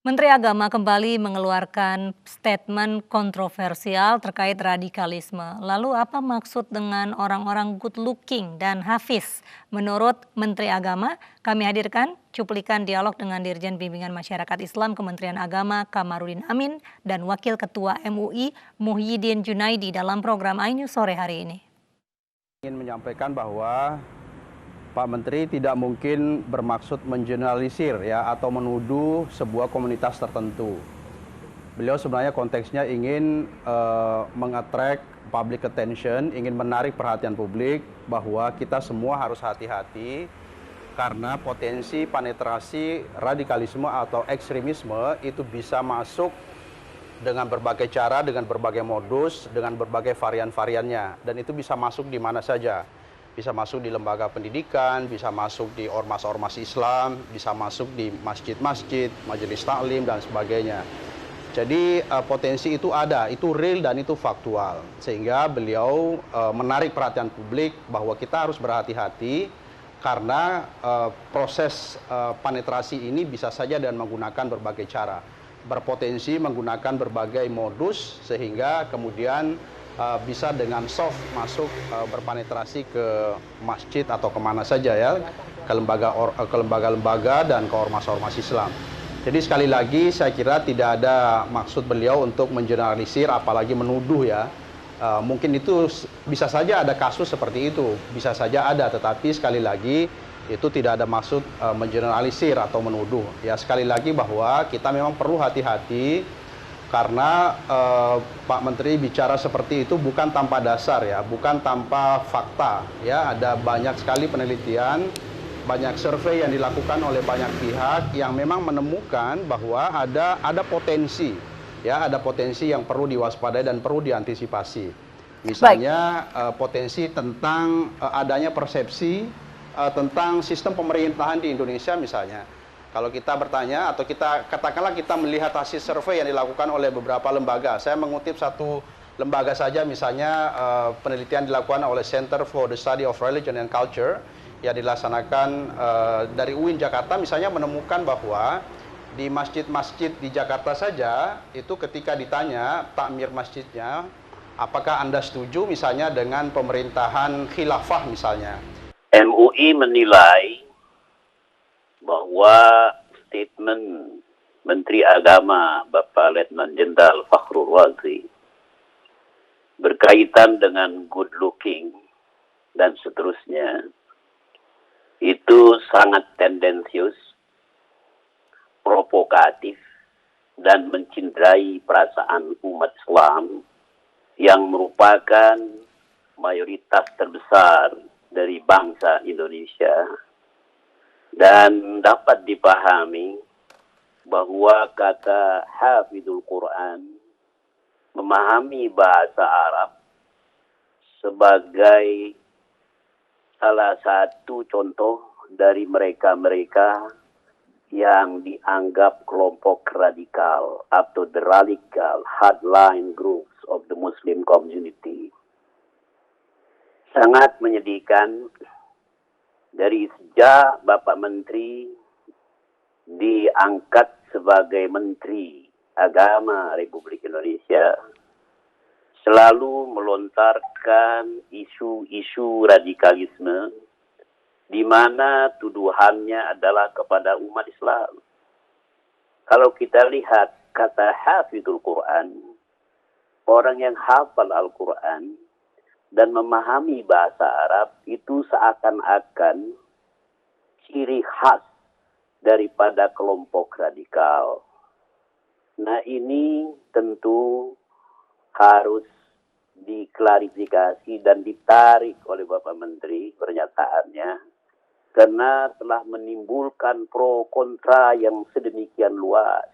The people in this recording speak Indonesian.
Menteri Agama kembali mengeluarkan statement kontroversial terkait radikalisme. Lalu apa maksud dengan orang-orang good looking dan hafiz? Menurut Menteri Agama, kami hadirkan cuplikan dialog dengan Dirjen Bimbingan Masyarakat Islam Kementerian Agama Kamarudin Amin dan Wakil Ketua MUI Muhyiddin Junaidi dalam program iNews sore hari ini. Ingin menyampaikan bahwa Pak Menteri tidak mungkin bermaksud mengeneralisir ya atau menuduh sebuah komunitas tertentu. Beliau sebenarnya konteksnya ingin mengattract public attention, ingin menarik perhatian publik bahwa kita semua harus hati-hati karena potensi penetrasi radikalisme atau ekstremisme itu bisa masuk dengan berbagai cara, dengan berbagai modus, dengan berbagai varian-variannya, dan itu bisa masuk di mana saja. Bisa masuk di lembaga pendidikan, bisa masuk di ormas-ormas Islam, bisa masuk di masjid-masjid, majelis taklim, dan sebagainya. Jadi potensi itu ada, itu real dan itu faktual. Sehingga beliau menarik perhatian publik bahwa kita harus berhati-hati karena proses penetrasi ini bisa saja dan menggunakan berbagai cara. Berpotensi menggunakan berbagai modus sehingga kemudian bisa dengan soft masuk berpenetrasi ke masjid atau kemana saja ya, ke lembaga-lembaga dan ke ormas-ormas Islam. Jadi sekali lagi saya kira tidak ada maksud beliau untuk mengeneralisir apalagi menuduh ya. Mungkin itu bisa saja ada kasus seperti itu, bisa saja ada, tetapi sekali lagi itu tidak ada maksud mengeneralisir atau menuduh. Ya sekali lagi bahwa kita memang perlu hati-hati karena Pak Menteri bicara seperti itu bukan tanpa dasar ya, bukan tanpa fakta ya. Ada banyak sekali penelitian, banyak survei yang dilakukan oleh banyak pihak yang memang menemukan bahwa ada potensi ya, ada potensi yang perlu diwaspadai dan perlu diantisipasi. Misalnya potensi tentang adanya persepsi tentang sistem pemerintahan di Indonesia misalnya. Kalau kita bertanya atau kita katakanlah kita melihat hasil survei yang dilakukan oleh beberapa lembaga. Saya mengutip satu lembaga saja, misalnya penelitian dilakukan oleh Center for the Study of Religion and Culture yang dilaksanakan dari UIN Jakarta, misalnya menemukan bahwa di masjid-masjid di Jakarta saja itu ketika ditanya takmir masjidnya, apakah Anda setuju misalnya dengan pemerintahan khilafah misalnya. MUI menilai bahwa statement Menteri Agama Bapak Letnan Jenderal Fakhrul Razi berkaitan dengan good looking dan seterusnya itu sangat tendensius, provokatif, dan mencederai perasaan umat Islam yang merupakan mayoritas terbesar dari bangsa Indonesia. Dan dapat dipahami bahwa kata hafidul Quran, memahami bahasa Arab, sebagai salah satu contoh dari mereka-mereka yang dianggap kelompok radikal atau the radical hardline groups of the Muslim community. Sangat menyedihkan. Dari sejak Bapak Menteri diangkat sebagai Menteri Agama Republik Indonesia, selalu melontarkan isu-isu radikalisme, di mana tuduhannya adalah kepada umat Islam. Kalau kita lihat kata hafidul Quran, orang yang hafal Al-Quran, dan memahami bahasa Arab itu seakan-akan ciri khas daripada kelompok radikal. Nah ini tentu harus diklarifikasi dan ditarik oleh Bapak Menteri pernyataannya, karena telah menimbulkan pro kontra yang sedemikian luas.